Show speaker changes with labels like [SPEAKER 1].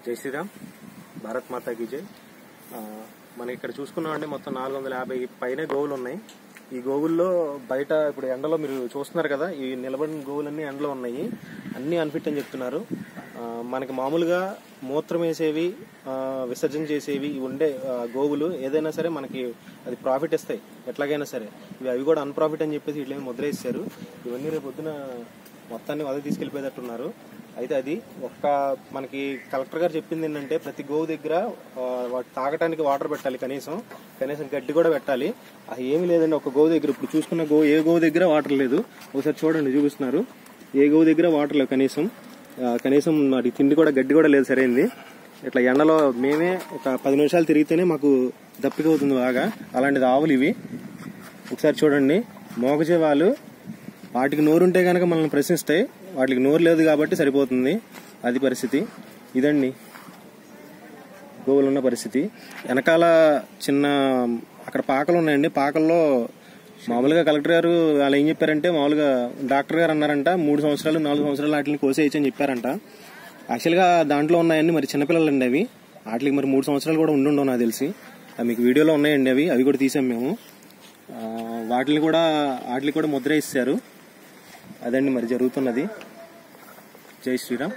[SPEAKER 1] జై శ్రీరామ్, భారత్ మాతా కీ జై. మనం ఇక్కడ చూసుకున్నామంటే మొత్తం 450 పైనే గోవులు ఉన్నాయి. ఈ గోవుల్లో బయట ఇప్పుడు ఎండలో మీరు చూస్తున్నారు కదా, ఈ నిలబడిన గోవులన్నీ ఎండలో ఉన్నాయి. అన్నీ అన్ఫిట్ అని చెప్తున్నారు. మనకి మామూలుగా మూత్రం వేసేవి, విసర్జన చేసేవి ఉండే గోవులు ఏదైనా సరే మనకి అది ప్రాఫిట్ ఇస్తాయి ఎట్లాగైనా సరే. అవి కూడా అన్ప్రాఫిట్ అని చెప్పేసి ఇట్లా ముద్ర వేసారు. ఇవన్నీ రేపు పొద్దున మొత్తాన్ని వదిలి తీసుకెళ్లిపోయేటట్టున్నారు. అయితే అది మనకి కలెక్టర్ గారు చెప్పింది ఏంటంటే, ప్రతి గోవు దగ్గర తాగటానికి వాటర్ పెట్టాలి, కనీసం గడ్డి కూడా పెట్టాలి. అది ఏమీ లేదండి. ఒక గోవు దగ్గర ఇప్పుడు చూసుకున్న ఏ గోవు దగ్గర వాటర్ లేదు. ఒకసారి చూడండి, చూపిస్తున్నారు. ఏ గోవు దగ్గర వాటర్ లేవు, కనీసం వాటి తిండి కూడా, గడ్డి కూడా లేదు సరైంది. ఇట్లా ఎండలో మేమే ఒక 10 నిమిషాలు తిరిగితేనే మాకు దప్పిక అవుతుంది బాగా. అలాంటిది ఆవులు ఇవి. ఒకసారి చూడండి, మోగజీవాలు వాటికి నోరుంటే కనుక మనల్ని ప్రశ్నిస్తాయి. వాటికి నోరు లేదు కాబట్టి సరిపోతుంది. అది పరిస్థితి. ఇదండి గోవులు ఉన్న పరిస్థితి. వెనకాల చిన్న అక్కడ పాకలు ఉన్నాయండి. పాకల్లో మామూలుగా కలెక్టర్ గారు వాళ్ళు ఏం చెప్పారంటే, మామూలుగా డాక్టర్ గారు అన్నారంట 3 సంవత్సరాలు 4 సంవత్సరాలు వాటిని కోసేయచ్చు అని చెప్పారంట. యాక్చువల్గా దాంట్లో ఉన్నాయండి మరి చిన్నపిల్లలండి అవి. వాటికి మరి 3 సంవత్సరాలు కూడా ఉండుండవు నాకు తెలిసి. మీకు వీడియోలో ఉన్నాయండి అవి కూడా తీసాం మేము. వాటిని కూడా ముద్ర ఇస్తారు. అదండి మరి జరుగుతున్నది. జై శ్రీరామ్.